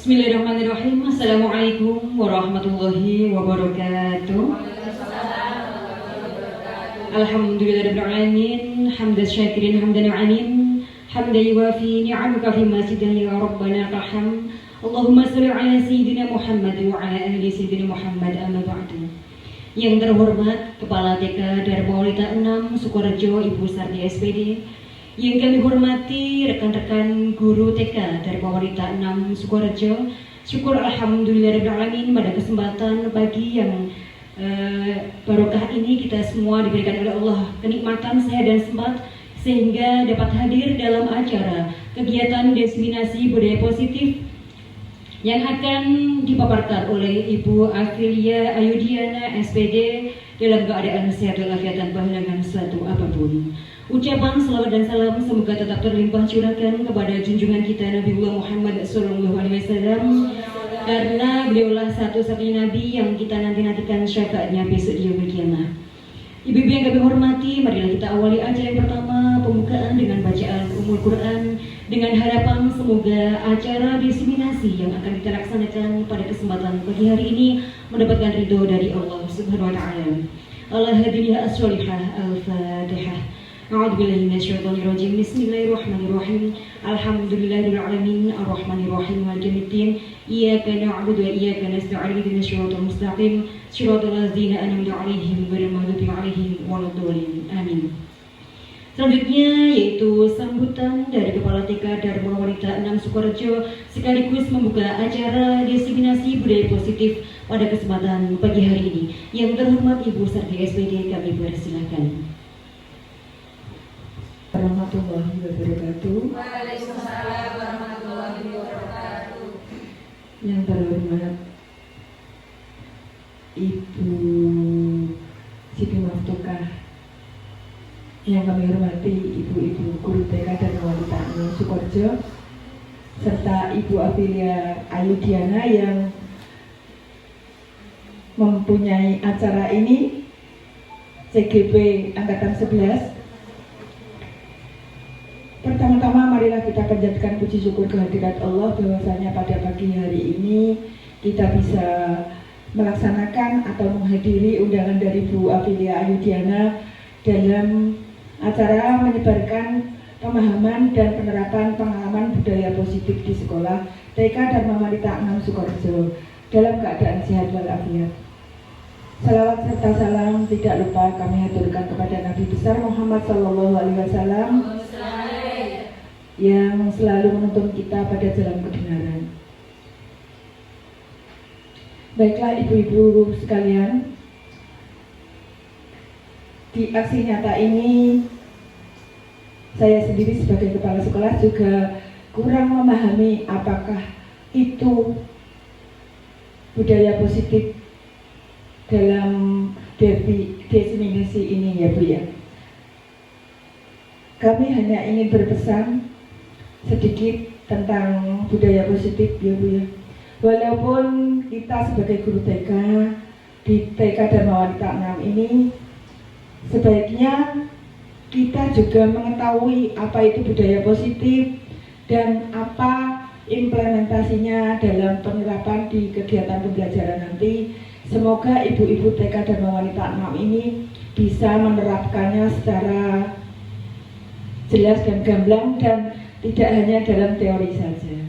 Bismillahirrahmanirrahim. Assalamualaikum warahmatullahi wabarakatuh. Alhamdulillahirabbil alamin, hamdan syakirin hamdan anim, hamdan yuwafi ni'amaka fi masjidah ya rabbana taham. Allahumma shalli ala sayyidina Muhammad wa ala ahli sayyidina Muhammad, amma ba'du. Yang terhormat Kepala TK Dharma Walita 6 Sukorejo Ibu Sarti SPD, yang kami hormati rekan-rekan guru TK Dharma Walita 6 Sukorejo, syukur alhamdulillahirabbil alamin pada kesempatan pagi yang barokah ini kita semua diberikan oleh Allah kenikmatan sehat dan sempat sehingga dapat hadir dalam acara kegiatan diseminasi budaya positif yang akan dipaparkan oleh Ibu Afilia Ayudiana SPD dalam keadaan sehat walafiat tanpa halangan suatu apapun. Ucapan salawat dan salam semoga tetap terlimpah curahkan kepada junjungan kita Nabiullah Muhammad SAW, karena beliaulah satu-satunya Nabi yang kita nanti-nantikan syafaatnya besok di yaumul qiyamah. Ibu-ibu yang kami hormati, marilah kita awali acara yang pertama, pembukaan dengan bacaan Ummul Quran, dengan harapan semoga acara diseminasi yang akan kita laksanakan pada kesempatan pagi hari ini mendapatkan ridho dari Allah Subhanahu wa Ta'ala. Al-Hadiyah As-Solihah Al-Fatihah. A'udzubillahi minasyaitonirrajim. Bismillahirrahmanirrahim. Alhamdulillahirabbil alamin, arrahmanirrahim, maliki yaumiddin. Iyyaka na'budu wa iyyaka nasta'in. Ihdinas siratal mustaqim, siratal ladzina an'amta 'alaihim ghairil maghdubi 'alaihim waladdallin. Amin. Selanjutnya yaitu sambutan dari Kepala TK Dharma Walita 6 Sukorejo sekaligus membuka acara diseminasi budaya positif pada kesempatan pagi hari ini. Yang terhormat Ibu Sarti SPD, kami persilakan. Warahmatullahi wabarakatuh. Waalaikumsalam warahmatullahi wabarakatuh. Yang terhormat Ibu Siti Maftukah, yang kami hormati Ibu-ibu guru TK Dharma Walita 6 Sukorejo, serta Ibu Afilia Ayudiana yang mempunyai acara ini, CGP Angkatan 11. Pertama-tama marilah kita panjatkan puji syukur kehadirat Allah bahwasanya pada pagi hari ini kita bisa melaksanakan atau menghadiri undangan dari Bu Afilia Ayudiana dalam acara menyebarkan pemahaman dan penerapan pengalaman budaya positif di sekolah TK Dharma Walita 6 Sukorejo dalam keadaan sehat walafiat. Salawat serta salam tidak lupa kami haturkan kepada Nabi besar Muhammad SAW yang selalu menuntun kita pada jalan kebenaran. Baiklah ibu-ibu sekalian, di aksi nyata ini saya sendiri sebagai kepala sekolah juga kurang memahami apakah itu budaya positif dalam diseminasi ini ya Bu ya. Kami hanya ingin berpesan sedikit tentang budaya positif ya Bu ya. Walaupun kita sebagai guru TK di TK Dharma Walita 6 ini sebaiknya kita juga mengetahui apa itu budaya positif dan apa implementasinya dalam penerapan di kegiatan pembelajaran nanti. Semoga ibu-ibu TK Dharma Walita 6 ini bisa menerapkannya secara jelas dan gamblang dan tidak hanya dalam teori saja.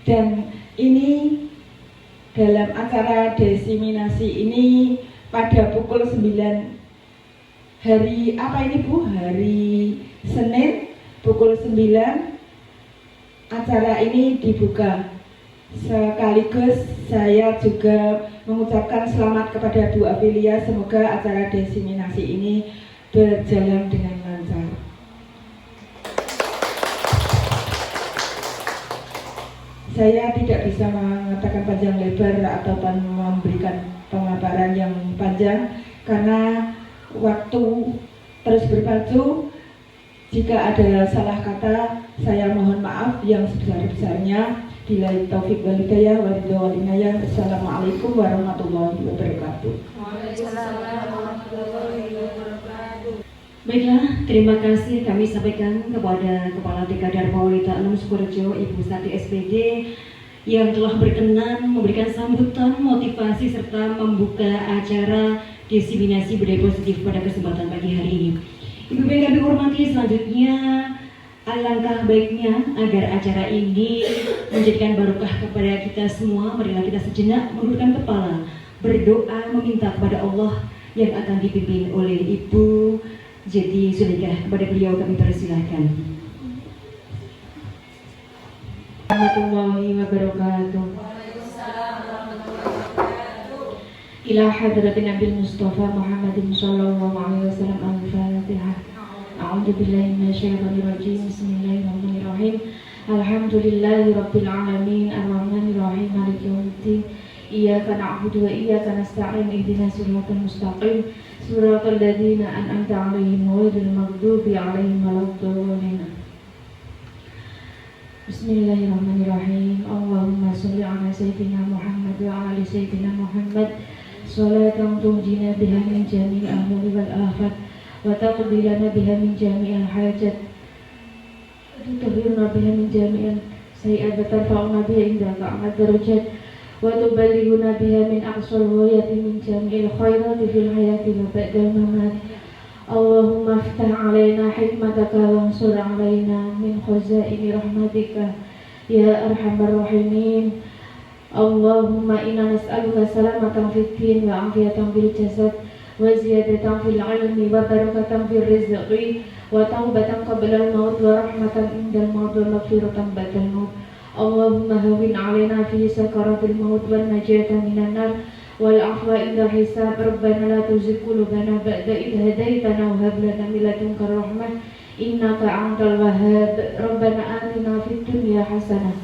Dan ini dalam acara diseminasi ini pada pukul 9 hari apa ini Bu? Hari Senin pukul 9 acara ini dibuka. Sekaligus saya juga mengucapkan selamat kepada Bu Afilia, semoga acara diseminasi ini berjalan dengan lancar. Saya tidak bisa mengatakan panjang lebar atau memberikan pemaparan yang panjang karena waktu terus berpacu. Jika ada salah kata, saya mohon maaf yang sebesar-besarnya. Billahi taufik wal hidayah wa ridha wal inayah. Assalamualaikum warahmatullahi wabarakatuh. Waalaikumsalam warahmatullahi wabarakatuh. Baiklah, terima kasih kami sampaikan kepada Kepala TK Dharma Walita 6 Sukorejo Ibu Sarti SPD yang telah berkenan memberikan sambutan, motivasi, serta membuka acara diseminasi budaya positif pada kesempatan pagi hari ini. Ibu yang kami hormati, selanjutnya alangkah baiknya agar acara ini menjadikan barokah kepada kita semua. Marilah kita sejenak menundukkan kepala, berdoa meminta kepada Allah yang akan dipimpin oleh Ibu Jeti Zulaikha. Kepada beliau kami persilahkan. Warahmatullahi wabarakatuh. Ila hadratin Nabi Mustafa Muhammadin sallallahu alaihi wasallam. Al-Fatihah. A'udzu billahi minasyaitonir rajim. Bismillahirrahmanirrahim. Alhamdulillahi rabbil alamin. Arrahmanir rahim. Maliki yaumiddin. Iyyaka na'budu wa iyyaka nasta'in. Ihdinas siratal mustaqim. Siratal ladzina an'amta 'alaihim ghairil maghdubi 'alaihim waladdallin. Bismillahirrahmanirrahim. Allahumma sholli ala sayyidina Muhammad wa ala sayyidina Muhammad sholatan tunjina biha min jami'il ahwali wal afat wa taqdi lana biha min jami'il hajat wa tutahhirna biha min jami'il sayyi'at wa tarfa'una biha indaka a'la darajat wa tuballighuna biha min aqsal ghayati min jami'il khairati fil hayati wa ba'dal mamat. Allahumma aftah alaina hikmataka wansur alaina min khazaini rahmatika ya arhamar rahimin. Allahumma inna nas'aluka salamatan fid din wa afiyatan fil jasad wa ziyadatan fil ilmi wa barakatan fil rizqi wa taubatan qabla al maut wa rahmatan indal maut wa maghfiratan ba'dal maut. Allahumma hawwin alaina fi sakaratil maut wan najatan minan nar wal afwa inda hisab. Rabbana la tuzigh qulubana ba'da idh hadaitana wa hab lana min ladunka rahmah innaka antal wahhab. Rabbana atina fid dunya hasanah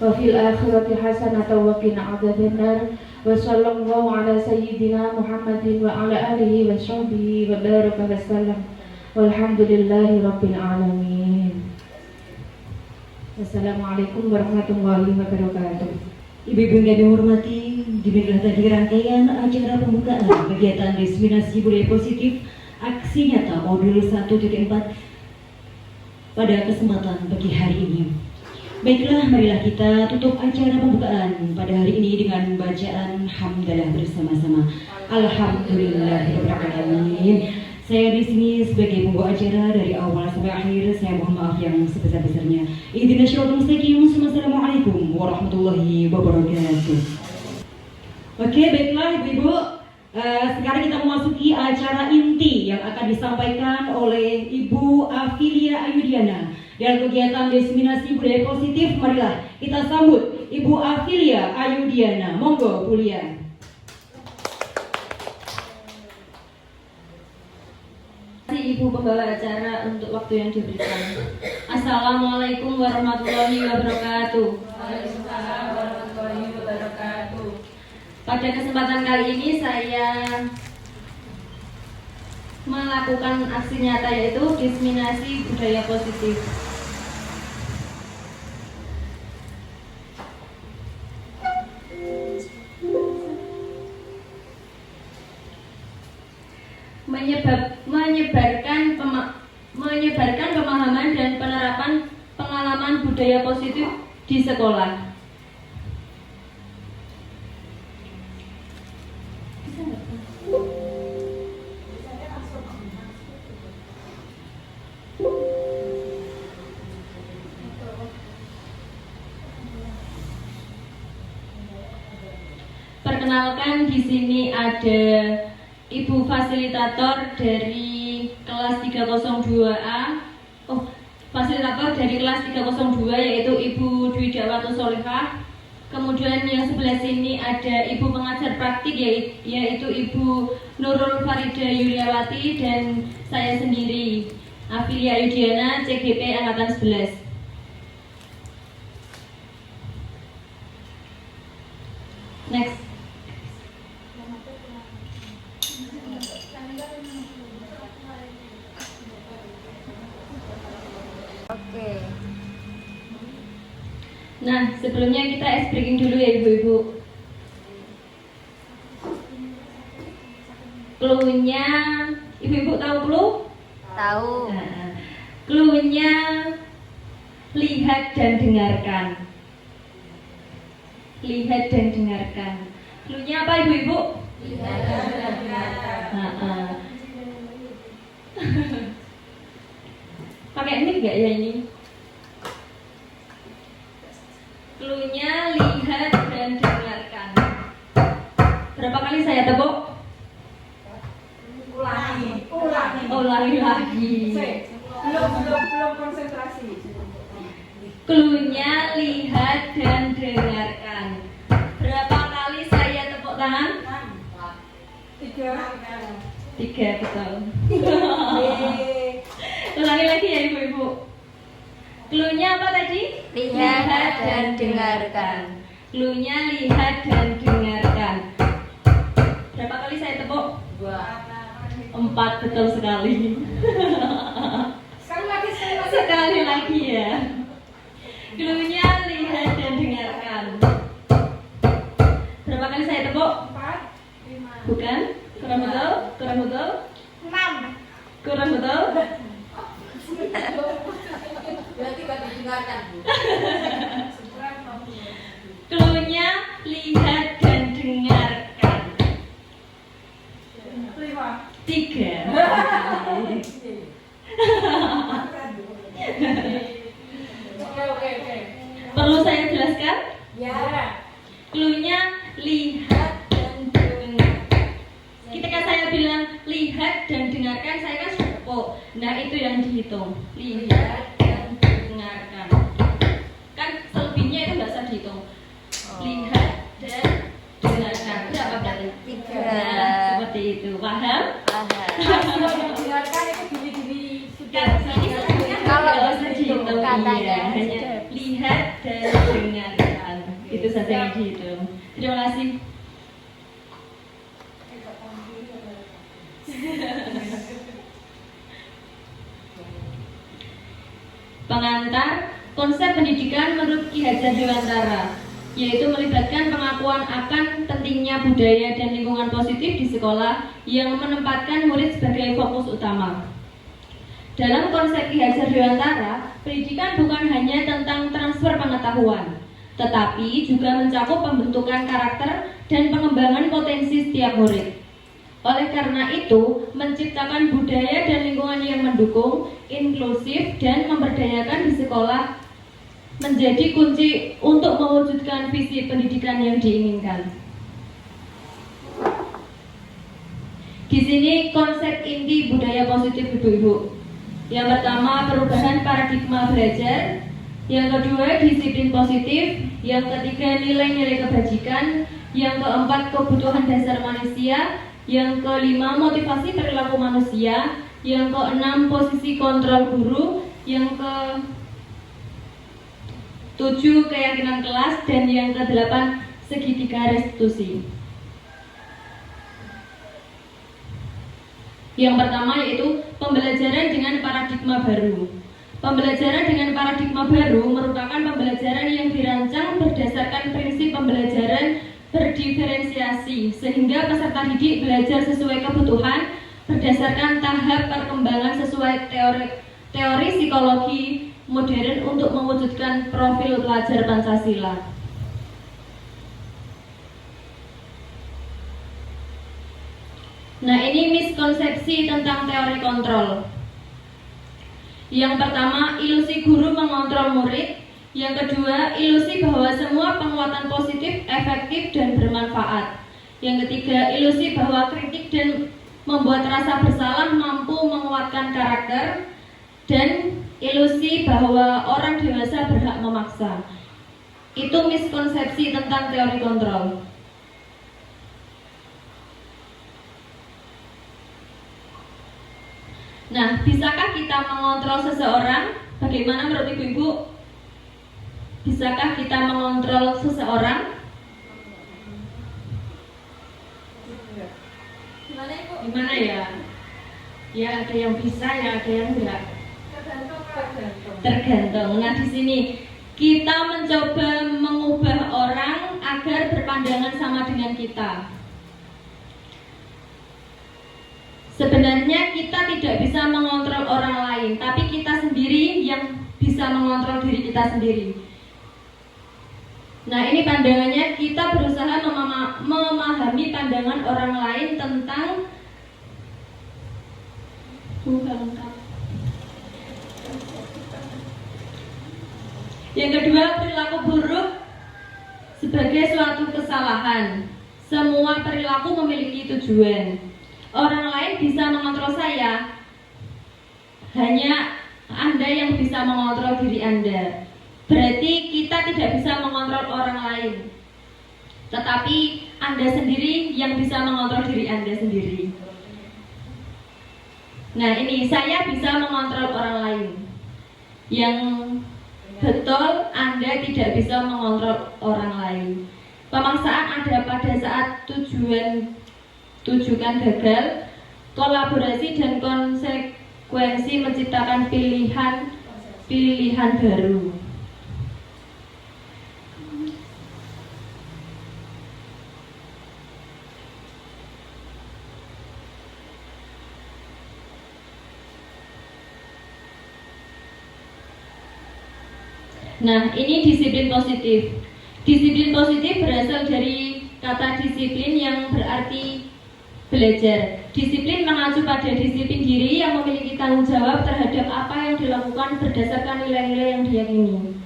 wa fil akhirati hasanah wa qina adzabannar. Wa sallallahu ala sayyidina Muhammadin wa ala alihi wa sahbihi wa baraka wa sallam. Walhamdulillahi rabbil alamin. Wassalamualaikum warahmatullahi wabarakatuh. Ibu-ibu yang kami hormati, demikianlah tadi rangkaian acara pembukaan kegiatan diseminasi budaya positif aksi nyata modul 1.4 pada kesempatan pagi hari ini. Baiklah, marilah kita tutup acara pembukaan pada hari ini dengan bacaan hamdalah bersama-sama. Alhamdulillahirabbil alamin. Saya di sini sebagai pembawa acara dari awal sampai akhir. Saya mohon maaf yang sebesar-besarnya. Ihdinas siratal mustaqim. Wassalamualaikum warahmatullahi wabarakatuh. Oke, baiklah Ibu-ibu. Sekarang kita memasuki acara inti yang akan disampaikan oleh Ibu Afilia Ayudiana dalam kegiatan diseminasi budaya positif. Marilah kita sambut Ibu Afilia Ayudiana. Monggo, Bu Lia. Ibu pembawa acara untuk waktu yang diberikan. Assalamualaikum warahmatullahi wabarakatuh. Waalaikumsalam warahmatullahi wabarakatuh. Pada kesempatan kali ini saya melakukan aksi nyata yaitu diseminasi budaya positif. menyebarkan pemahaman dan penerapan pengalaman budaya positif di sekolah. Perkenalkan, di sini ada Ibu fasilitator dari kelas 302A. Fasilitator dari kelas 302 yaitu Ibu Dwi Dawatu Solihah. Kemudian yang sebelah sini ada Ibu pengajar praktik yaitu Ibu Nurul Farida Yuliawati, dan saya sendiri Afilia Ayudiana, CGP Angkatan 11. Next. Oke. Nah, sebelumnya kita ice breaking dulu ya Ibu-ibu. Clue-nya, Ibu-ibu tahu clue? Tahu. Nah, clue-nya lihat dan dengarkan. lihat dan dengarkan. Cluenya apa ibu-ibu? Lihat dan dengarkan. Pakai mic nggak ya ini? Cluenya lihat dan dengarkan. Berapa kali saya tepuk? Ulangi. Ulangi lagi. Belum konsentrasi. Cluenya lihat dan dengarkan. Berapa kali saya tepuk tangan? 3 betul. Ulangi lagi ya ibu-ibu. Cluenya apa tadi? Lihat dan dengarkan. Cluenya lihat dan dengarkan. Berapa kali saya tepuk? 4 betul sekali. Sekali lagi ya. Cluenya lihat dan dengarkan. Berapa kali saya tepuk? 4, 5. Bukan? Kurang betul? Kurang betul? 6. Kurang betul? Berarti gak didengarkan, Bu. Cluenya lihat dan dengarkan. 3. Oke. Perlu saya jelaskan? Ya. Cluenya lihat dan dengarkan. Ketika saya bilang lihat dan dengarkan, saya kan sudah tepuk. Nah itu yang dihitung. Lihat dan dengarkan. Kan selebihnya itu nggak usah dihitung. Lihat dan dengarkan. Berapa berarti? 3. Nah, seperti itu. Paham? Dengarkan itu gini-gini Kan ini sebenarnya Kalau nggak usah dihitung. katanya Iya, hanya lihat dan dengarkan. Itu saja yang dihitung. Terima kasih. Pengantar konsep pendidikan menurut Ki Hajar Dewantara, yaitu melibatkan pengakuan akan pentingnya budaya dan lingkungan positif di sekolah yang menempatkan murid sebagai fokus utama. Dalam konsep Ki Hajar Dewantara, pendidikan bukan hanya tentang transfer pengetahuan, tetapi juga mencakup pembentukan karakter dan pengembangan potensi setiap murid. Oleh karena itu, menciptakan budaya dan lingkungan yang mendukung, inklusif, dan memberdayakan di sekolah menjadi kunci untuk mewujudkan visi pendidikan yang diinginkan. Di sini konsep inti budaya positif ibu-ibu. Yang pertama, perubahan paradigma belajar. Yang kedua, disiplin positif. Yang ketiga, nilai-nilai kebajikan. Yang keempat, kebutuhan dasar manusia. Yang kelima, motivasi perilaku manusia. Yang keenam, posisi kontrol guru. Yang ke-7, keyakinan kelas. Dan yang ke-8, segitiga restitusi. Yang pertama yaitu pembelajaran dengan paradigma baru. Pembelajaran dengan paradigma baru merupakan pembelajaran yang dirancang berdasarkan prinsip pembelajaran berdiferensiasi, sehingga peserta didik belajar sesuai kebutuhan berdasarkan tahap perkembangan sesuai teori psikologi modern untuk mewujudkan profil pelajar Pancasila. Nah, ini miskonsepsi tentang teori kontrol. Yang pertama, ilusi guru mengontrol murid. Yang kedua, ilusi bahwa semua penguatan positif, efektif, dan bermanfaat. Yang ketiga, ilusi bahwa kritik dan membuat rasa bersalah mampu menguatkan karakter. Dan ilusi bahwa orang dewasa berhak memaksa. Itu miskonsepsi tentang teori kontrol. Nah, bisakah kita mengontrol seseorang? Bagaimana menurut ibu-ibu? Bisakah kita mengontrol seseorang? Gimana ya? Ya ada yang bisa, ya ada yang enggak. Tergantung. Nah, di sini kita mencoba mengubah orang agar berpandangan sama dengan kita. Sebenarnya kita tidak bisa mengontrol orang lain, tapi kita sendiri yang bisa mengontrol diri kita sendiri. Nah, ini pandangannya, kita berusaha memahami pandangan orang lain tentang lengkap. Yang kedua, perilaku buruk sebagai suatu kesalahan. Semua perilaku memiliki tujuan. Orang lain bisa mengontrol saya, hanya Anda yang bisa mengontrol diri Anda. Berarti kita tidak bisa mengontrol orang lain, tetapi Anda sendiri yang bisa mengontrol diri Anda sendiri. Nah, ini saya bisa mengontrol orang lain. Yang betul, Anda tidak bisa mengontrol orang lain. Pemaksaan ada pada saat tujuan gagal. Kolaborasi dan konsekuensi menciptakan pilihan baru. Nah, ini disiplin positif. Disiplin positif berasal dari kata disiplin yang berarti belajar. Disiplin mengacu pada disiplin diri yang memiliki tanggung jawab terhadap apa yang dilakukan berdasarkan nilai-nilai yang diyakini.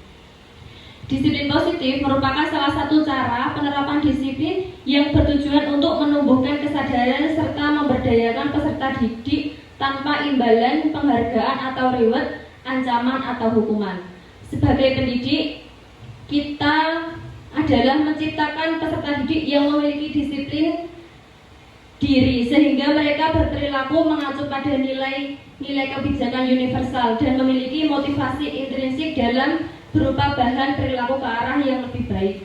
Disiplin positif merupakan salah satu cara penerapan disiplin yang bertujuan untuk menumbuhkan kesadaran serta memberdayakan peserta didik tanpa imbalan, penghargaan atau reward, ancaman atau hukuman. Sebagai pendidik, kita adalah menciptakan peserta didik yang memiliki disiplin diri sehingga mereka berperilaku mengacu pada nilai kebijakan universal dan memiliki motivasi intrinsik dalam berupa bahan perilaku ke arah yang lebih baik.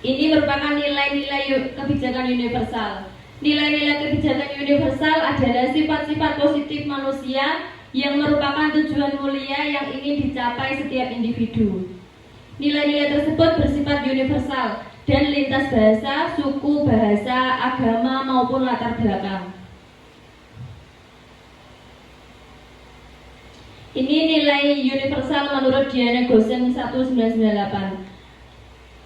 Ini merupakan nilai-nilai kebijakan universal. Nilai-nilai kebijakan universal adalah sifat-sifat positif manusia yang merupakan tujuan mulia yang ingin dicapai setiap individu. Nilai-nilai tersebut bersifat universal dan lintas bahasa, suku, bahasa, agama maupun latar belakang. Ini nilai universal menurut Diana Gosen 1998.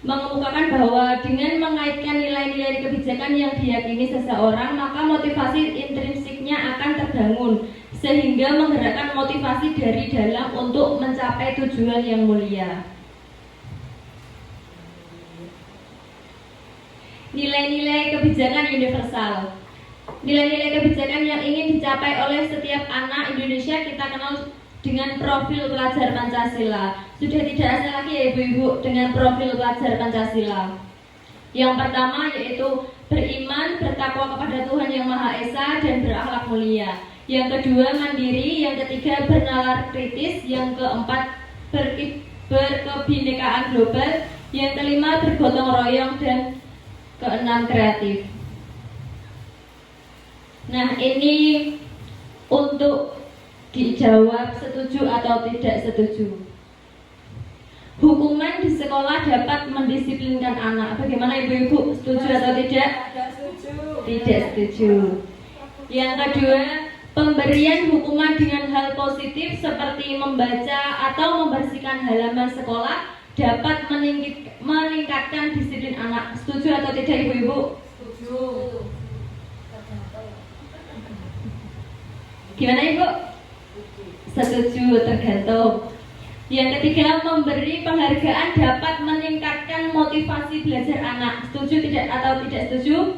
Mengemukakan bahwa dengan mengaitkan nilai-nilai kebijakan yang diyakini seseorang, maka motivasi intrinsiknya akan terbangun sehingga menggerakkan motivasi dari dalam untuk mencapai tujuan yang mulia. Nilai-nilai kebijakan universal. Nilai-nilai kebijakan yang ingin dicapai oleh setiap anak Indonesia kita kenal dengan profil pelajar Pancasila. Sudah tidak asing lagi ya ibu-ibu dengan profil pelajar Pancasila. Yang pertama yaitu beriman, bertakwa kepada Tuhan Yang Maha Esa dan berakhlak mulia. Yang kedua mandiri, yang ketiga bernalar kritis, yang keempat berkebinekaan global, yang kelima bergotong royong dan keenam kreatif. Nah, ini untuk dijawab setuju atau tidak setuju. Hukuman di sekolah dapat mendisiplinkan anak. Bagaimana ibu-ibu? Setuju atau tidak? Tidak setuju. Yang kedua, pemberian hukuman dengan hal positif seperti membaca atau membersihkan halaman sekolah dapat meningkatkan disiplin anak. Setuju atau tidak ibu-ibu? Setuju. Gimana ibu? Setuju, tergantung. Yang ketiga, memberi penghargaan dapat meningkatkan motivasi belajar anak. Setuju tidak atau tidak setuju?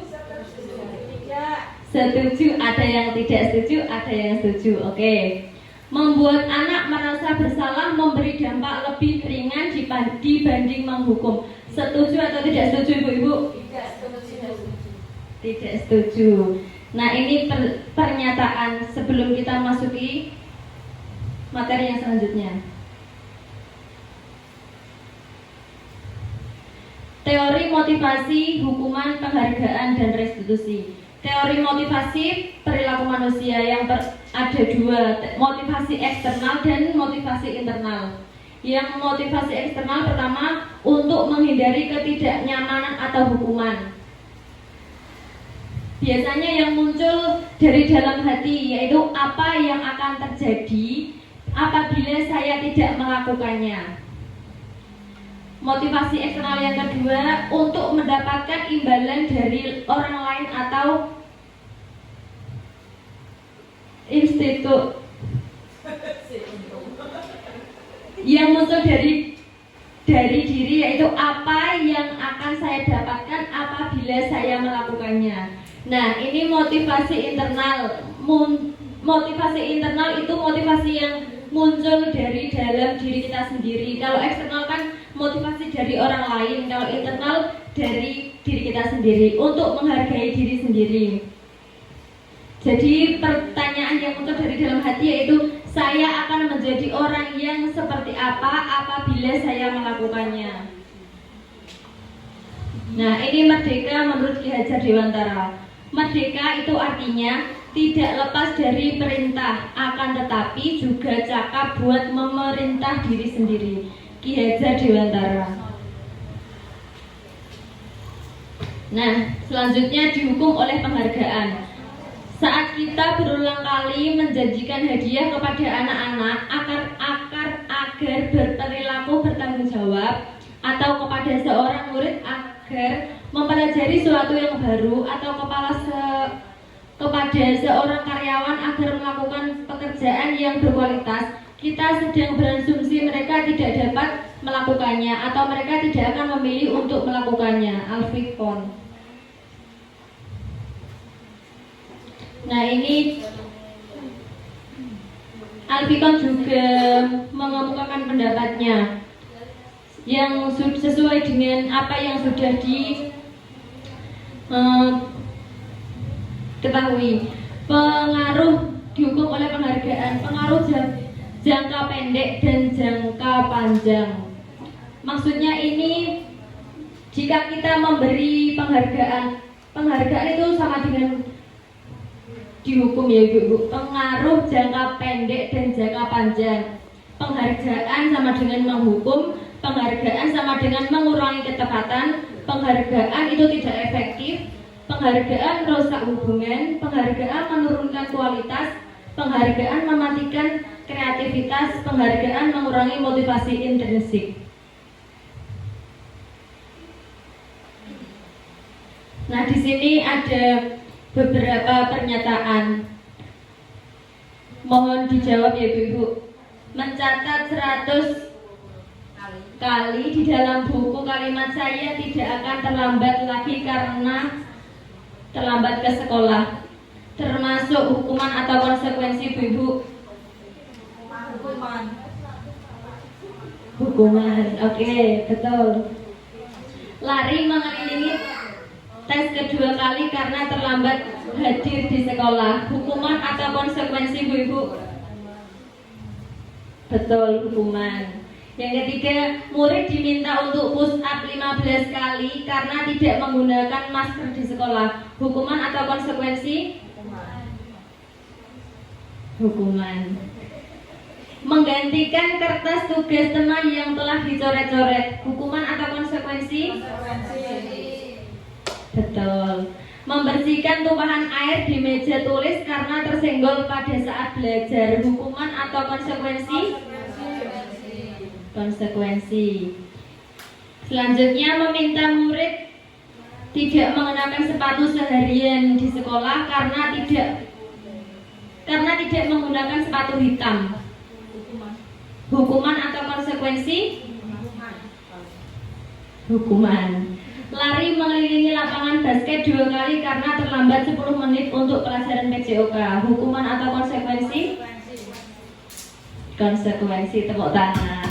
Setuju, ada yang tidak setuju, ada yang setuju. Oke. Membuat anak merasa bersalah memberi dampak lebih ringan dibanding menghukum. Setuju atau tidak setuju ibu-ibu? Tidak setuju. Tidak setuju. Nah, ini pernyataan sebelum kita masuki materi yang selanjutnya. Teori motivasi, hukuman, penghargaan, dan restitusi. Teori motivasi perilaku manusia yang ada dua, motivasi eksternal dan motivasi internal. Yang motivasi eksternal pertama untuk menghindari ketidaknyamanan atau hukuman. Biasanya yang muncul dari dalam hati, yaitu apa yang akan terjadi apabila saya tidak melakukannya. Motivasi eksternal yang kedua, untuk mendapatkan imbalan dari orang lain atau institut yang muncul dari diri, yaitu apa yang akan saya dapatkan apabila saya melakukannya. Nah, ini motivasi internal. Motivasi internal itu motivasi yang muncul dari dalam diri kita sendiri. Kalau eksternal kan motivasi dari orang lain, kalau internal dari diri kita sendiri, untuk menghargai diri sendiri. Jadi pertanyaan yang muncul dari dalam hati yaitu, saya akan menjadi orang yang seperti apa apabila saya melakukannya. Nah, ini merdeka menurut Ki Hajar Dewantara. Merdeka itu artinya tidak lepas dari perintah, akan tetapi juga cakap buat memerintah diri sendiri. Ki Hajar Dewantara. Nah, selanjutnya dihukum oleh penghargaan. Saat kita berulang kali menjanjikan hadiah kepada anak-anak agar berperilaku bertanggung jawab, atau kepada seorang murid agar mempelajari sesuatu yang baru, atau kepada seorang karyawan agar melakukan pekerjaan yang berkualitas, kita sedang berasumsi mereka tidak dapat melakukannya atau mereka tidak akan memilih untuk melakukannya. Alfikon. Nah, ini Alfikon juga mengemukakan pendapatnya yang sesuai dengan apa yang sudah ketahui. Pengaruh dihukum oleh penghargaan, pengaruh jangka pendek dan jangka panjang. Maksudnya ini, jika kita memberi penghargaan itu sama dengan dihukum ya Ibu. Pengaruh jangka pendek dan jangka panjang. Penghargaan sama dengan menghukum, penghargaan sama dengan mengurangi ketepatan, penghargaan itu tidak efektif, penghargaan merusak hubungan, penghargaan menurunkan kualitas, penghargaan mematikan kreativitas, penghargaan mengurangi motivasi intrinsik. Nah, di sini ada beberapa pernyataan. Mohon dijawab ya Ibu. Mencatat 100 kali di dalam buku kalimat saya tidak akan terlambat lagi karena terlambat ke sekolah. Termasuk hukuman atau konsekuensi Ibu? Hukuman. Oke, betul. Lari mengelilingi tes kedua kali karena terlambat hadir di sekolah. Hukuman atau konsekuensi Ibu? Betul, hukuman. Yang ketiga, murid diminta untuk push up 15 kali karena tidak menggunakan masker di sekolah. Hukuman atau konsekuensi? Hukuman. Menggantikan kertas tugas teman yang telah dicoret-coret. Hukuman atau konsekuensi? Betul. Membersihkan tumpahan air di meja tulis karena tersenggol pada saat belajar. Hukuman atau konsekuensi? Konsekuensi. Selanjutnya, meminta murid tidak mengenakan sepatu seharian di sekolah karena tidak menggunakan sepatu hitam. Hukuman atau konsekuensi? Hukuman. Lari mengelilingi lapangan basket 2 kali karena terlambat 10 menit untuk pelajaran PJOK. Hukuman atau konsekuensi? Konsekuensi. Tepuk tangan.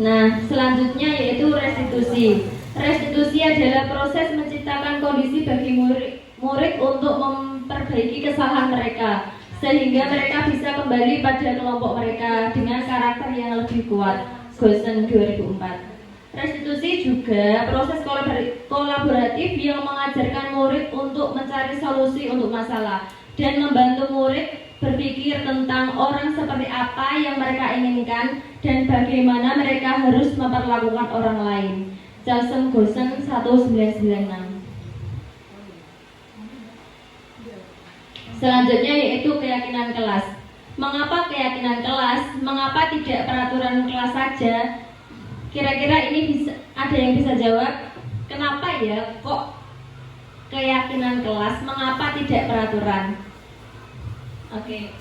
Nah, selanjutnya yaitu restitusi. Restitusi adalah proses menciptakan kondisi bagi murid untuk memperbaiki kesalahan mereka, sehingga mereka bisa kembali pada kelompok mereka dengan karakter yang lebih kuat. Gosen 2004. Restitusi juga proses kolaboratif yang mengajarkan murid untuk mencari solusi untuk masalah dan membantu murid berpikir tentang orang seperti apa yang mereka inginkan dan bagaimana mereka harus memperlakukan orang lain. Jalsem Gosen 1996. Selanjutnya yaitu keyakinan kelas. Mengapa keyakinan kelas? Mengapa tidak peraturan kelas saja? Kira-kira ini ada yang bisa jawab? Kenapa ya kok keyakinan kelas? Mengapa tidak peraturan? Oke.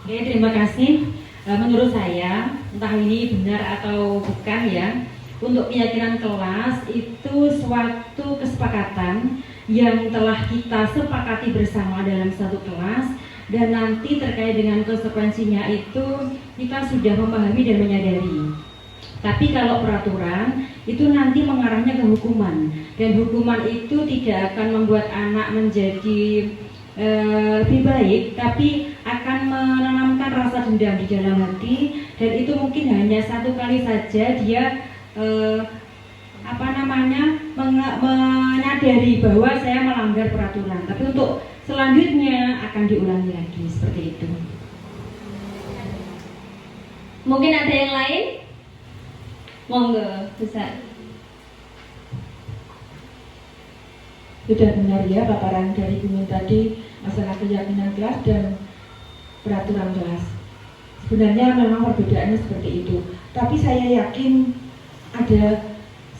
Oke, terima kasih. Menurut saya, entah ini benar atau bukan ya, untuk keyakinan kelas itu suatu kesepakatan yang telah kita sepakati bersama dalam satu kelas, dan nanti terkait dengan konsekuensinya itu kita sudah memahami dan menyadari. Tapi kalau peraturan itu nanti mengarahnya ke hukuman, dan hukuman itu tidak akan membuat anak menjadi lebih baik, tapi akan menanamkan rasa dendam di dalam hati, dan itu mungkin hanya satu kali saja dia menyadari bahwa saya melanggar peraturan, tapi untuk selanjutnya akan diulangi lagi seperti itu. Mungkin ada yang lain? Monggo, besar. Sudah benar ya paparan dari Bu Min tadi masalah keyakinan kelas dan peraturan kelas. Sebenarnya memang perbedaannya seperti itu. Tapi saya yakin ada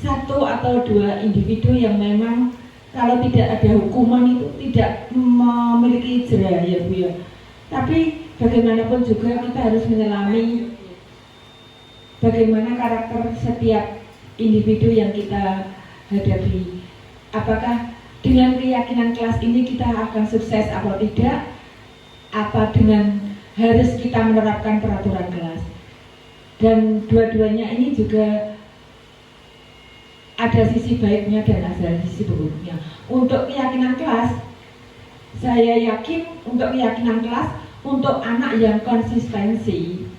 satu atau dua individu yang memang kalau tidak ada hukuman itu tidak memiliki jera ya Bu ya. Tapi bagaimanapun juga kita harus menyelami bagaimana karakter setiap individu yang kita hadapi. Apakah dengan keyakinan kelas ini kita akan sukses atau tidak? Apa dengan harus kita menerapkan peraturan kelas? Dan dua-duanya ini juga ada sisi baiknya dan ada sisi buruknya. Untuk keyakinan kelas, saya yakin untuk keyakinan kelas untuk anak yang konsistensi,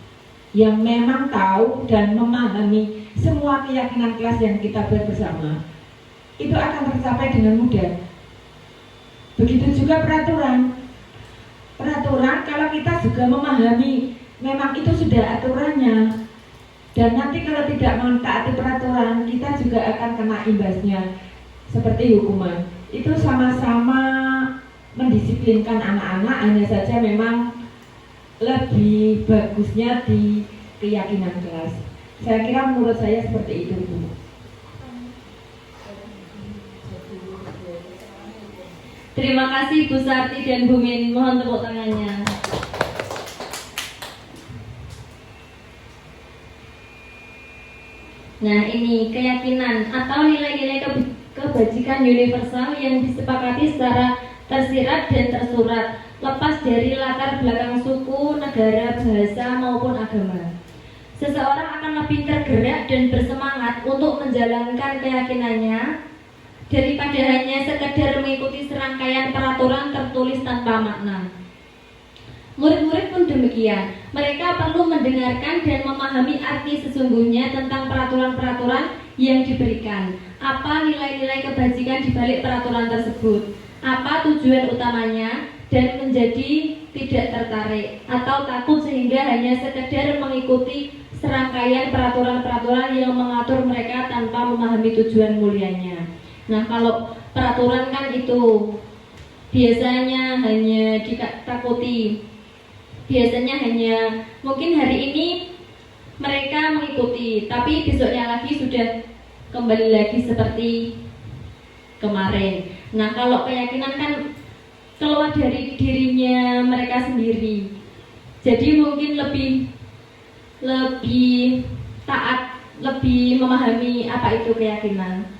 yang memang tahu dan memahami semua keyakinan kelas yang kita buat bersama, itu akan tercapai dengan mudah. Begitu juga peraturan. Peraturan kalau kita juga memahami memang itu sudah aturannya, dan nanti kalau tidak mentaati peraturan kita juga akan kena imbasnya seperti hukuman. Itu sama-sama mendisiplinkan anak-anak, hanya saja memang lebih bagusnya di keyakinan kelas. Saya kira menurut saya seperti itu Bu. Terima kasih Bu Sarti dan Bu Min, mohon tepuk tangannya. Nah, ini keyakinan atau nilai-nilai kebajikan universal yang disepakati secara tersirat dan tersurat, lepas dari latar belakang suku, negara, bahasa maupun agama. Seseorang akan lebih tergerak dan bersemangat untuk menjalankan keyakinannya daripada hanya sekedar mengikuti serangkaian peraturan tertulis tanpa makna. Murid-murid pun demikian. Mereka perlu mendengarkan dan memahami arti sesungguhnya tentang peraturan-peraturan yang diberikan. Apa nilai-nilai kebajikan di balik peraturan tersebut? Apa tujuan utamanya? Dan menjadi tidak tertarik atau takut sehingga hanya sekedar mengikuti serangkaian peraturan-peraturan yang mengatur mereka tanpa memahami tujuan mulianya. Nah, kalau peraturan kan itu biasanya hanya ditakuti. Biasanya hanya mungkin hari ini mereka mengikuti, tapi besoknya lagi sudah kembali lagi seperti kemarin. Nah, kalau keyakinan kan keluar dari dirinya mereka sendiri. Jadi mungkin lebih taat, lebih memahami apa itu keyakinan.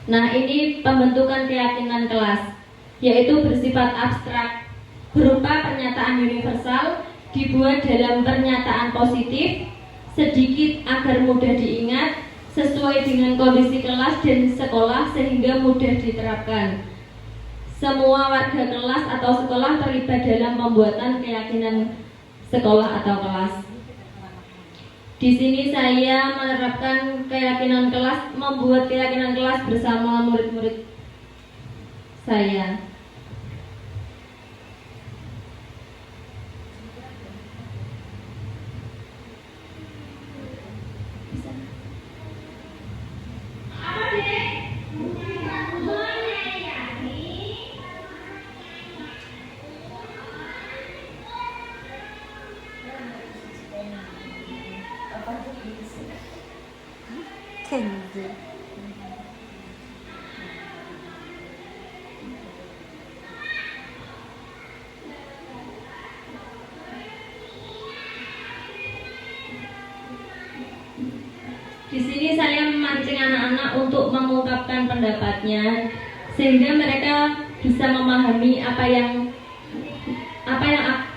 Nah, ini pembentukan keyakinan kelas, yaitu bersifat abstrak, berupa pernyataan universal, dibuat dalam pernyataan positif, sedikit agar mudah diingat, sesuai dengan kondisi kelas dan sekolah sehingga mudah diterapkan. Semua warga kelas atau sekolah terlibat dalam pembuatan keyakinan sekolah atau kelas. Di sini saya menerapkan keyakinan kelas, membuat keyakinan kelas bersama murid-murid saya. Di sini saya memancing anak-anak untuk mengungkapkan pendapatnya sehingga mereka bisa memahami apa yang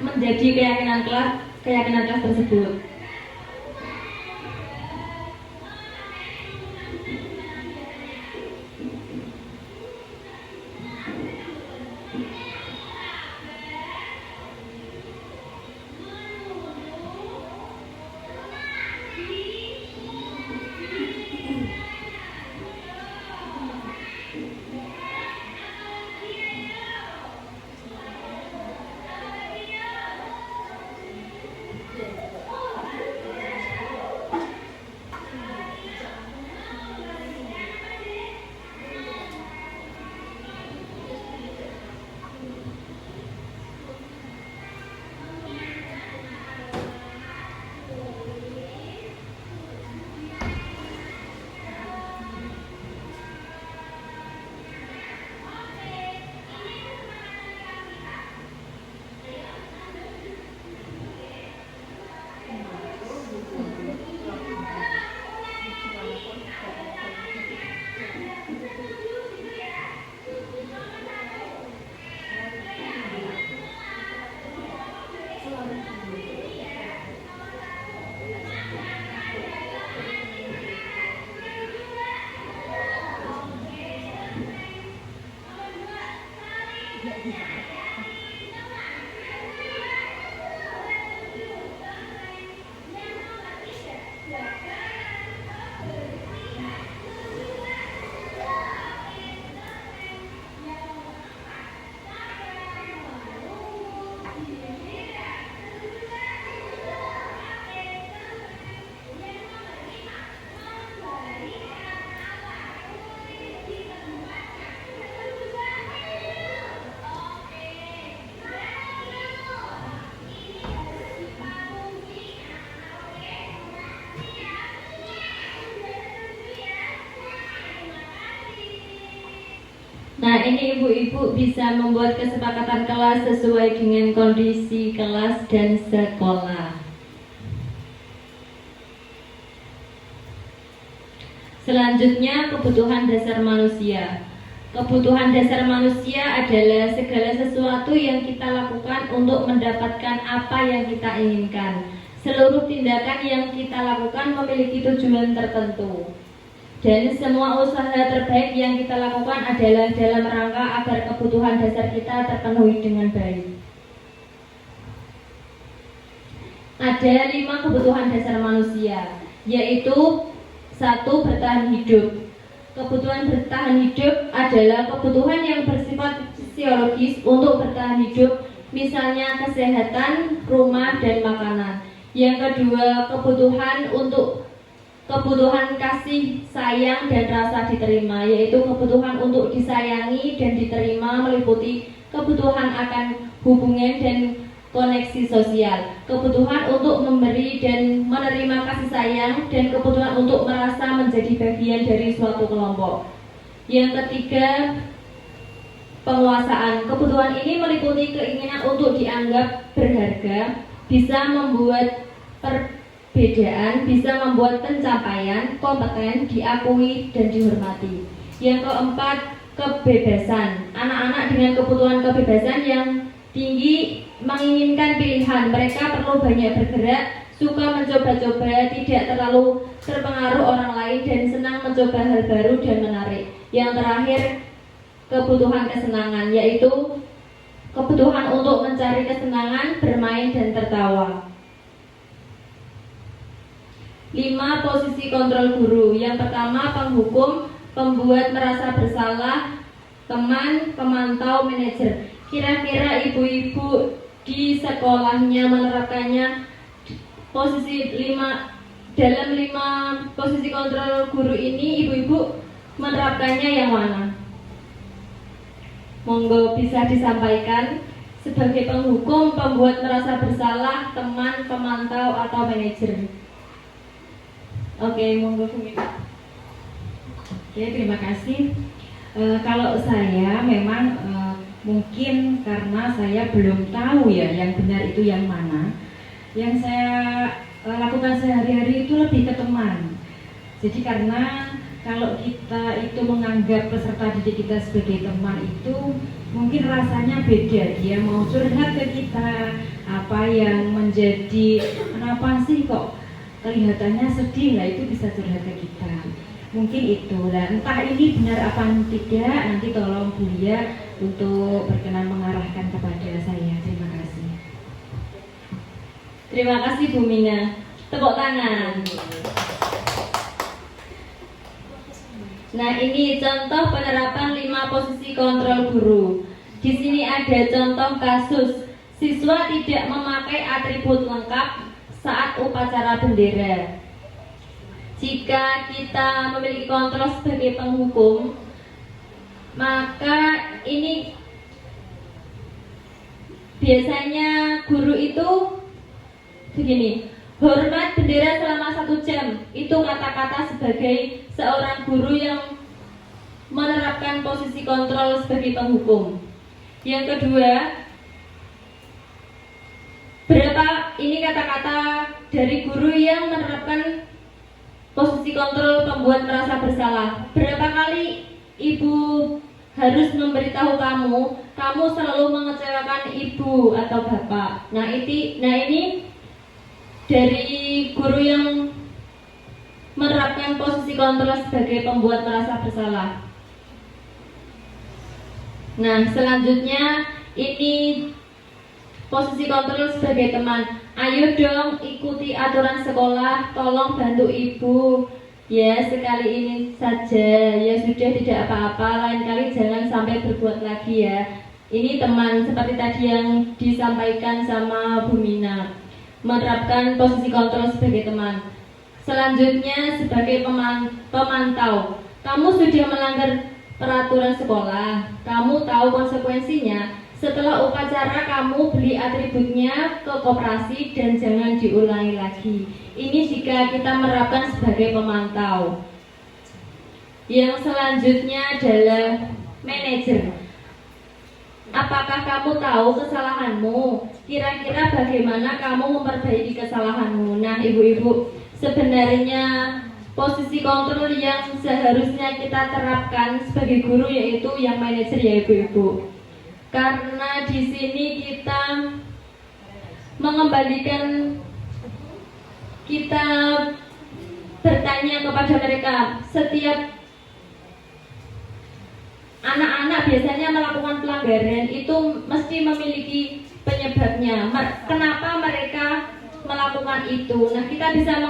menjadi keyakinan kelas tersebut. Nah, ini ibu-ibu bisa membuat kesepakatan kelas sesuai dengan kondisi kelas dan sekolah. Selanjutnya, kebutuhan dasar manusia. Kebutuhan dasar manusia adalah segala sesuatu yang kita lakukan untuk mendapatkan apa yang kita inginkan. Seluruh tindakan yang kita lakukan memiliki tujuan tertentu. Dan semua usaha terbaik yang kita lakukan adalah dalam rangka agar kebutuhan dasar kita terpenuhi dengan baik. Ada 5 kebutuhan dasar manusia, yaitu 1. Bertahan hidup. Kebutuhan bertahan hidup adalah kebutuhan yang bersifat fisiologis untuk bertahan hidup, misalnya kesehatan, rumah, dan makanan. Yang kedua, kebutuhan kasih, sayang, dan rasa diterima, yaitu kebutuhan untuk disayangi dan diterima meliputi kebutuhan akan hubungan dan koneksi sosial, kebutuhan untuk memberi dan menerima kasih sayang, dan kebutuhan untuk merasa menjadi bagian dari suatu kelompok. Yang ketiga, penguasaan. Kebutuhan ini meliputi keinginan untuk dianggap berharga, bisa membuat perbedaan, bisa membuat pencapaian, kompeten, diakui, dan dihormati. Yang keempat, kebebasan. Anak-anak dengan kebutuhan kebebasan yang tinggi menginginkan pilihan. Mereka perlu banyak bergerak, suka mencoba-coba, tidak terlalu terpengaruh orang lain, dan senang mencoba hal baru dan menarik. Yang terakhir, kebutuhan kesenangan, yaitu kebutuhan untuk mencari kesenangan, bermain, dan tertawa. 5. Posisi kontrol guru. Yang pertama, penghukum, pembuat merasa bersalah, teman, pemantau, manajer. Kira-kira ibu-ibu di sekolahnya menerapkannya dalam 5 posisi kontrol guru ini, ibu-ibu menerapkannya yang mana? Monggo bisa disampaikan. Sebagai penghukum, pembuat merasa bersalah, teman, pemantau, atau manajer. Oke, monggo Bumi. Ya, terima kasih. Kalau saya memang mungkin karena saya belum tahu ya yang benar itu yang mana. Yang saya lakukan sehari-hari itu lebih ke teman. Jadi karena kalau kita itu menganggap peserta didik kita sebagai teman itu mungkin rasanya beda. Dia mau curhat ke kita, apa yang menjadi kenapa sih kok kelihatannya sedih, lah itu bisa curhat ke kita. Mungkin itu. Nah, entah ini benar apa tidak, nanti tolong Buya untuk berkenan mengarahkan kepada saya. Terima kasih. Terima kasih Bu Mina. Tepuk tangan. Nah, ini contoh penerapan 5 posisi kontrol guru. Di sini ada contoh kasus siswa tidak memakai atribut lengkap saat upacara bendera. Jika kita memiliki kontrol sebagai penghukum, maka ini biasanya guru itu begini, hormat bendera selama 1 jam. Itu kata-kata sebagai seorang guru yang menerapkan posisi kontrol sebagai penghukum. Yang kedua, berapa ini kata-kata dari guru yang menerapkan posisi kontrol pembuat merasa bersalah. Berapa kali ibu harus memberitahu kamu selalu mengecewakan ibu atau bapak. Nah ini dari guru yang menerapkan posisi kontrol sebagai pembuat merasa bersalah. Nah, selanjutnya ini posisi kontrol sebagai teman. Ayo dong ikuti aturan sekolah, tolong bantu ibu. Ya, sekali ini saja. Ya sudah, tidak apa-apa. Lain kali jangan sampai berbuat lagi ya. Ini teman seperti tadi yang disampaikan sama Bu Mina. Menerapkan posisi kontrol sebagai teman. Selanjutnya sebagai pemantau. Kamu sudah melanggar peraturan sekolah, kamu tahu konsekuensinya. Setelah upacara kamu beli atributnya ke koperasi dan jangan diulangi lagi. Ini jika kita menerapkan sebagai pemantau. Yang selanjutnya adalah manajer. Apakah kamu tahu kesalahanmu? Kira-kira bagaimana kamu memperbaiki kesalahanmu? Nah, ibu-ibu, sebenarnya posisi kontrol yang seharusnya kita terapkan sebagai guru yaitu yang manajer ya ibu-ibu. Karena di sini kita mengembalikan, kita bertanya kepada mereka. Setiap anak-anak biasanya melakukan pelanggaran itu mesti memiliki penyebabnya. Kenapa mereka melakukan itu? Nah, kita bisa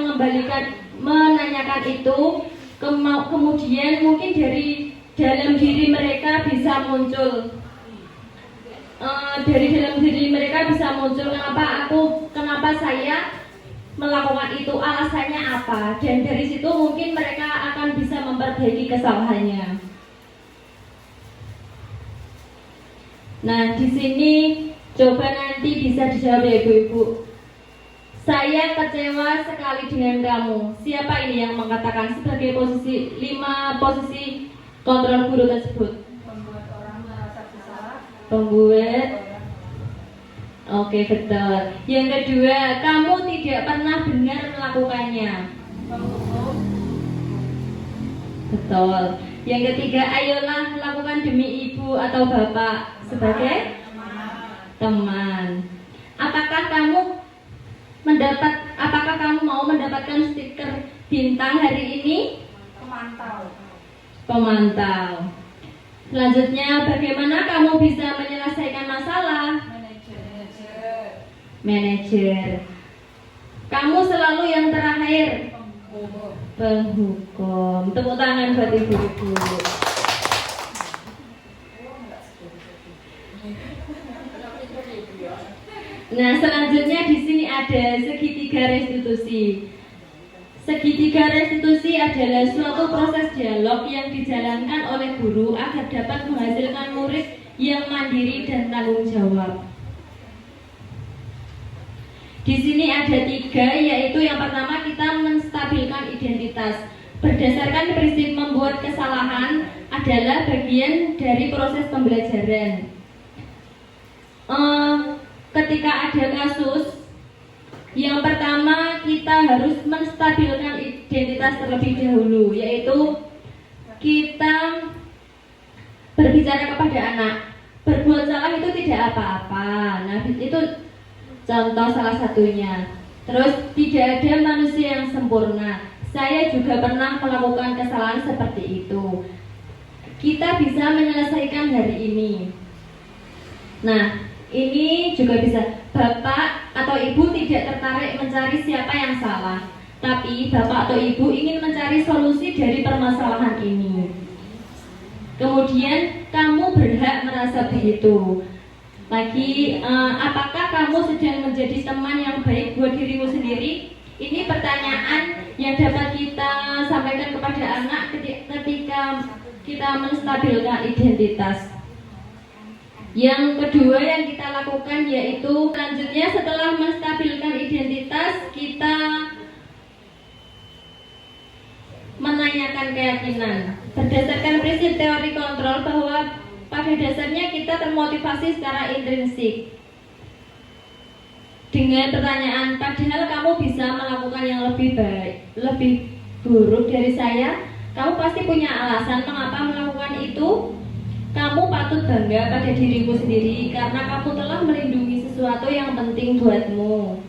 menanyakan itu, kemudian mungkin dari dalam diri mereka bisa muncul, kenapa saya melakukan itu, alasannya apa, dan dari situ mungkin mereka akan bisa memperbaiki kesalahannya. Nah, di sini coba nanti bisa dijawab ya ibu-ibu. Saya kecewa sekali dengan kamu. Siapa ini yang mengatakan sebagai 5 posisi kontrol guru tersebut? Membuat orang merasa bersalah. Pembuat. Oke, betul. Yang kedua, kamu tidak pernah benar melakukannya. Penghukum. Betul. Yang ketiga, ayolah lakukan demi ibu atau bapak sebagai teman. Apakah kamu mau mendapatkan stiker bintang hari ini? Pemantau. Selanjutnya, bagaimana kamu bisa menyelesaikan masalah? Manajer. Kamu selalu yang terakhir? Penghukum. Tepuk tangan buat ibu-ibu. Nah, selanjutnya di sini ada segitiga restitusi. Segitiga restitusi adalah suatu proses dialog yang dijalankan oleh guru agar dapat menghasilkan murid yang mandiri dan tanggung jawab. Di sini ada 3, yaitu yang pertama kita menstabilkan identitas. berdasarkan prinsip membuat kesalahan adalah bagian dari proses pembelajaran. Ketika ada kasus, yang pertama kita harus menstabilkan identitas terlebih dahulu, yaitu kita berbicara kepada anak, berbuat salah itu tidak apa-apa. Nah, itu contoh salah satunya. Terus tidak ada manusia yang sempurna. Saya juga pernah melakukan kesalahan seperti itu. Kita bisa menyelesaikan hari ini. Nah, ini juga bisa. Bapak atau ibu tidak tertarik mencari siapa yang salah, tapi bapak atau ibu ingin mencari solusi dari permasalahan ini. Kemudian kamu berhak merasa begitu. Lagi, apakah kamu sedang menjadi teman yang baik buat dirimu sendiri? Ini pertanyaan yang dapat kita sampaikan kepada anak ketika kita menstabilkan identitas. Yang kedua yang kita lakukan yaitu selanjutnya setelah menstabilkan identitas, kita menanyakan keyakinan. Berdasarkan prinsip teori kontrol bahwa pada dasarnya kita termotivasi secara intrinsik dengan pertanyaan, padahal kamu bisa melakukan yang lebih baik, lebih buruk dari saya. Kamu pasti punya alasan mengapa melakukan itu. Kamu patut bangga pada dirimu sendiri karena kamu telah melindungi sesuatu yang penting buatmu.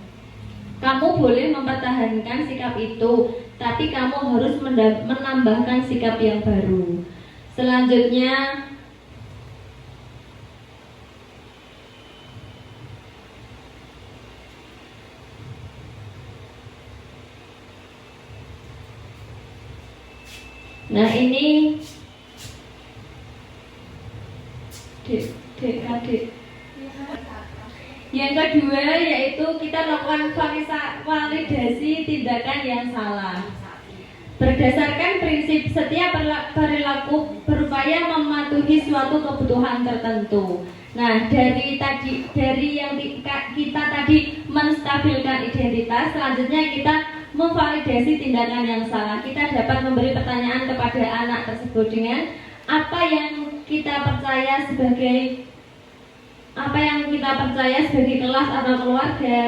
Kamu boleh mempertahankan sikap itu, tapi kamu harus menambahkan sikap yang baru. Selanjutnya, nah ini DKD. Yang kedua yaitu kita melakukan validasi tindakan yang salah. Berdasarkan prinsip setiap perilaku berupaya mematuhi suatu kebutuhan tertentu. Nah, dari yang kita tadi menstabilkan identitas, selanjutnya kita memvalidasi tindakan yang salah. Kita dapat memberi pertanyaan kepada anak tersebut dengan apa yang kita percaya sebagai kelas atau keluarga,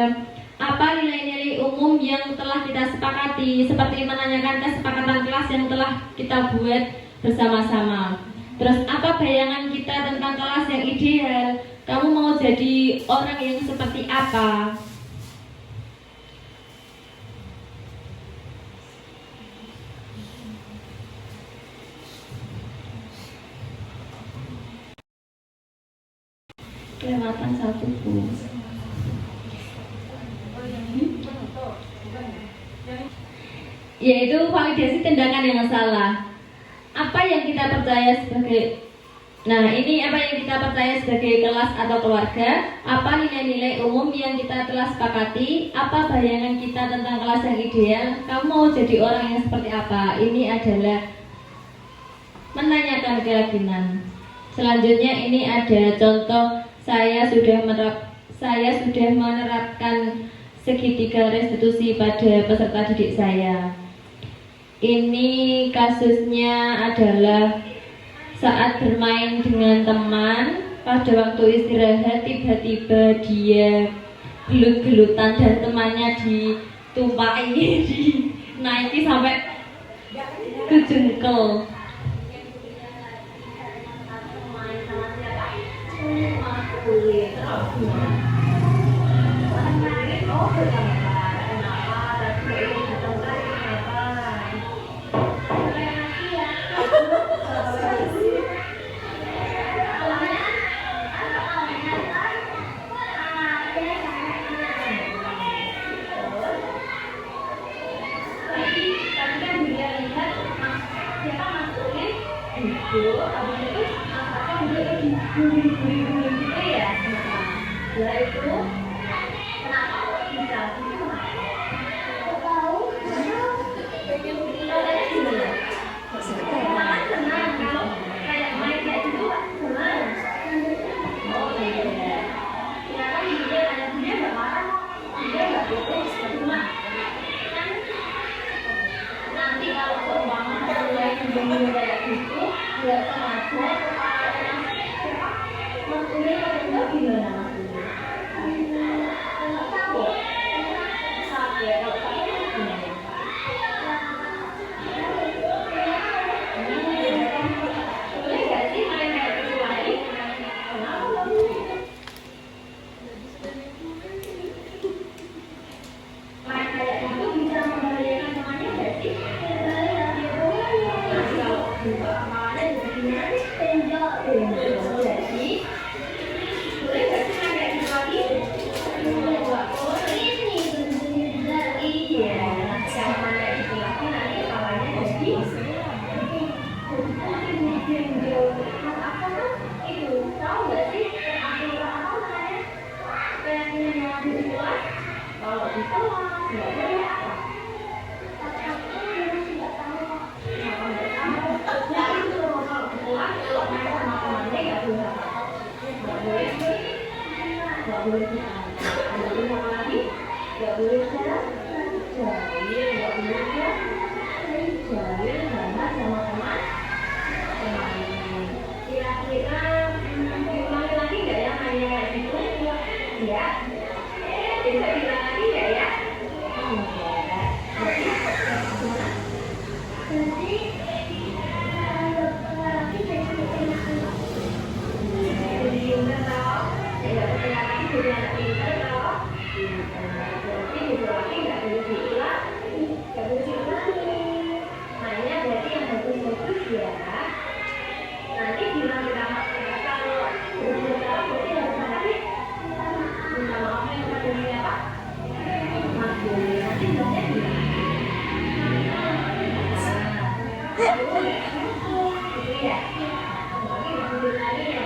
apa nilai-nilai umum yang telah kita sepakati, seperti menanyakan kesepakatan kelas yang telah kita buat bersama-sama. Terus apa bayangan kita tentang kelas yang ideal? Kamu mau jadi orang yang seperti apa? Kelewatan satu Bu. Yaitu validasi tindakan yang salah. Apa yang kita percaya sebagai apa yang kita percaya sebagai kelas atau keluarga? Apa nilai-nilai umum yang kita telah sepakati? Apa bayangan kita tentang kelas yang ideal? Kamu mau jadi orang yang seperti apa? Ini adalah menanyakan keyakinan. Selanjutnya ini ada contoh. Saya sudah menerapkan segitiga restitusi pada peserta didik saya. Ini kasusnya adalah saat bermain dengan teman, pada waktu istirahat tiba-tiba dia gelut-gelutan dan temannya ditumpahi, dinaiki sampai ke jengkel. Nanti kalau boleh diangkat. Sama lagi, nggak boleh jahil, nggak boleh jahil sama kira-kira diulangi lagi nggak ya hanya kayak gitu? Ya, bisa diulang lagi nggak ya? Nanti bilang kalau berbuat salah berarti harus nanti minta maaf yang pada dunia Pak. Mas boleh nanti bilangnya gimana? Gitu ya. Oke, lanjut lagi ya.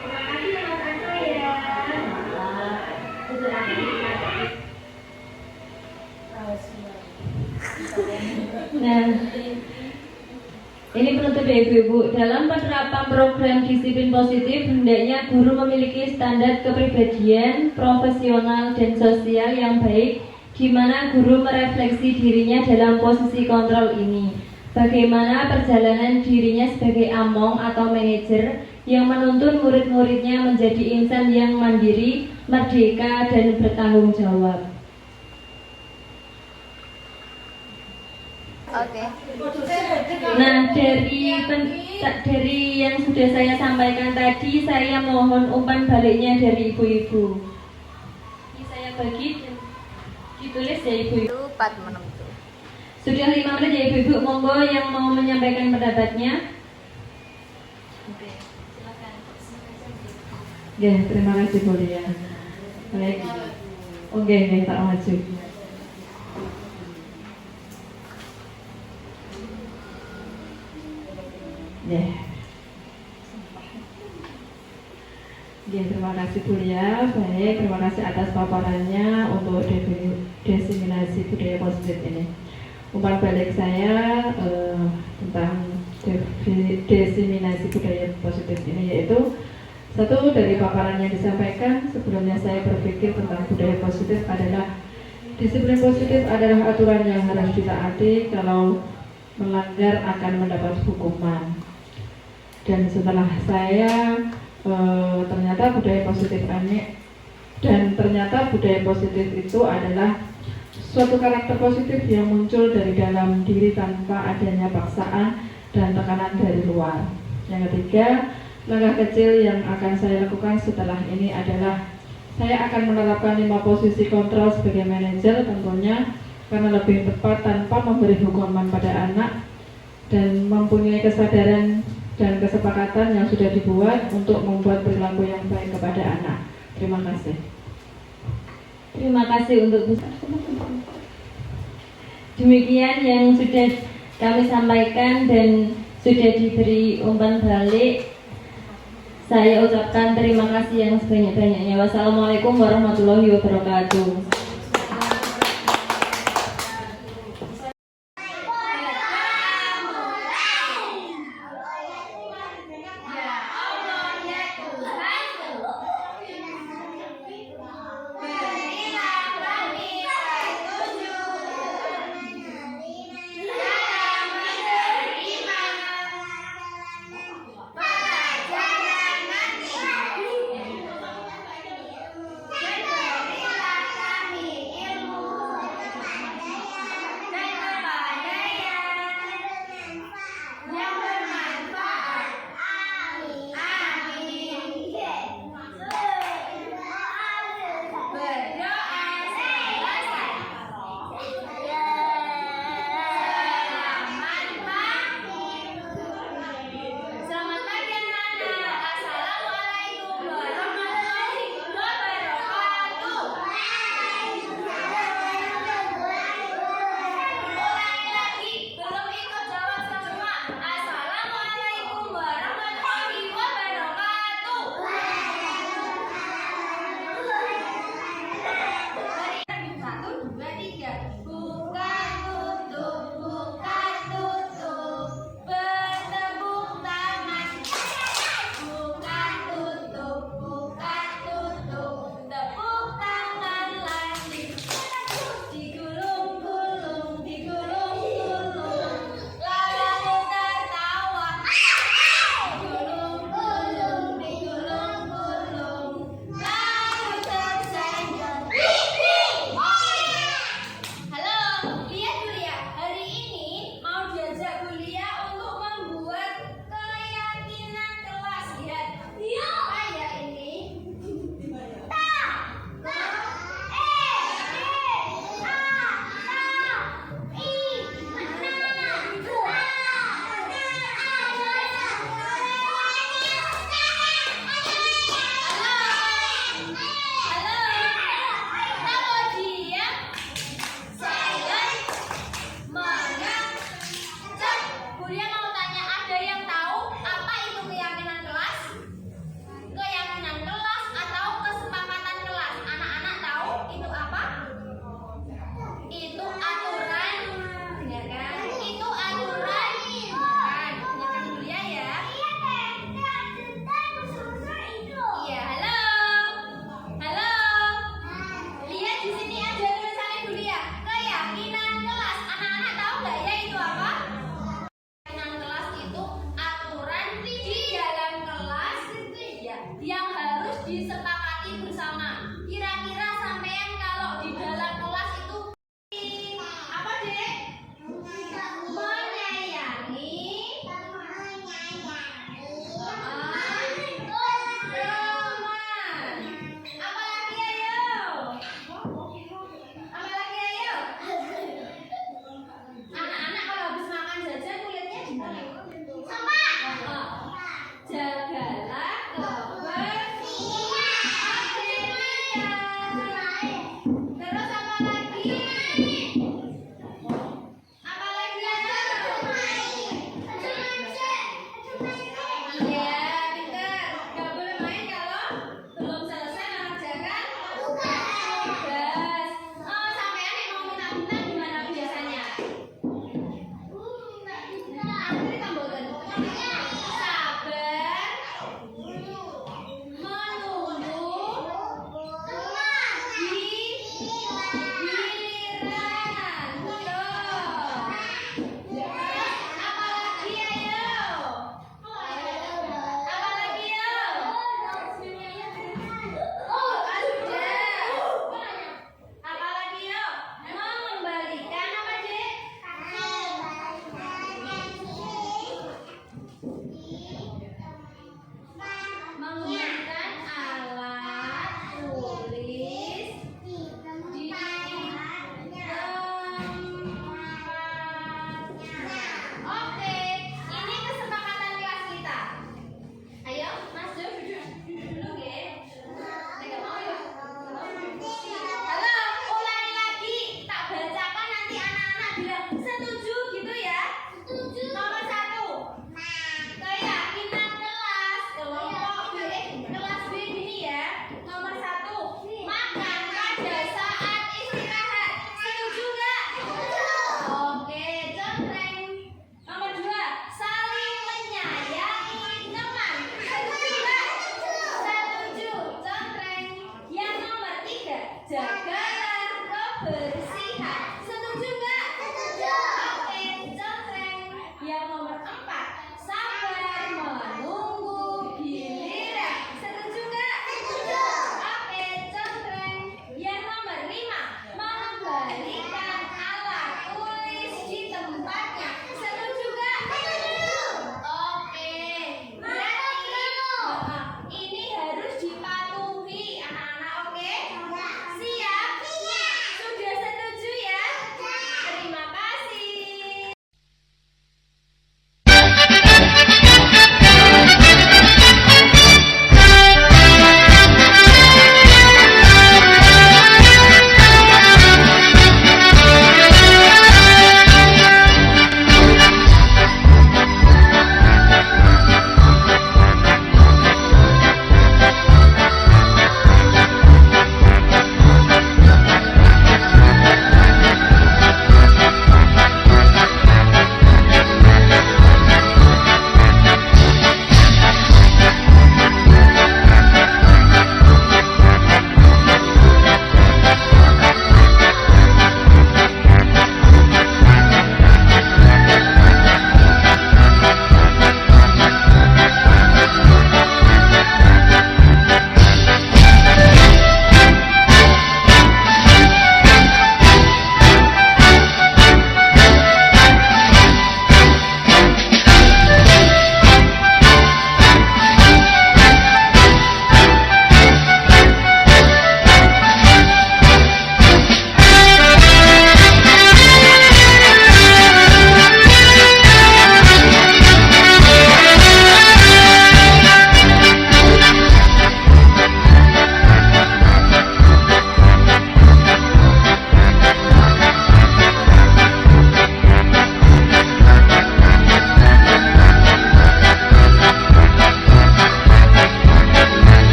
Terima kasih ya Mas Anto ya. Sudah nanti dimakai. Nah, ini penutup ya Ibu-Ibu. Dalam penerapan program disiplin positif, hendaknya guru memiliki standar kepribadian, profesional, dan sosial yang baik, di mana guru merefleksi dirinya dalam posisi kontrol ini. Bagaimana perjalanan dirinya sebagai among atau manajer yang menuntun murid-muridnya menjadi insan yang mandiri, merdeka, dan bertanggung jawab. Oke. Nah, dari yang sudah saya sampaikan tadi, saya mohon umpan baliknya dari ibu-ibu. Ini saya bagi dan ditulis ya ibu-ibu. Itu 4 menit. Sudah 5 menit ya ibu-ibu, monggo yang mau menyampaikan pendapatnya. Oke, silakan. Ya, terima kasih Bu Lia. Baik. Oke, tak maju. Ya. Ya, terima kasih Bu Lia. Baik, terima kasih atas paparannya untuk diseminasi budaya positif ini. Umpan balik saya tentang diseminasi budaya positif ini yaitu satu dari paparan yang disampaikan sebelumnya saya berpikir tentang budaya positif adalah disiplin positif adalah aturan yang harus ditaati, kalau melanggar akan mendapat hukuman. Dan setelah saya ternyata budaya positif ini dan ternyata budaya positif itu adalah suatu karakter positif yang muncul dari dalam diri tanpa adanya paksaan dan tekanan dari luar. Yang ketiga, langkah kecil yang akan saya lakukan setelah ini adalah saya akan menerapkan 5 posisi kontrol sebagai manajer tentunya, karena lebih tepat tanpa memberi hukuman pada anak dan mempunyai kesadaran dan kesepakatan yang sudah dibuat untuk membuat perilaku yang baik kepada anak. Terima kasih. Terima kasih untuk demikian yang sudah kami sampaikan dan sudah diberi umpan balik. Saya ucapkan terima kasih yang sebanyak-banyaknya. Wassalamualaikum warahmatullahi wabarakatuh.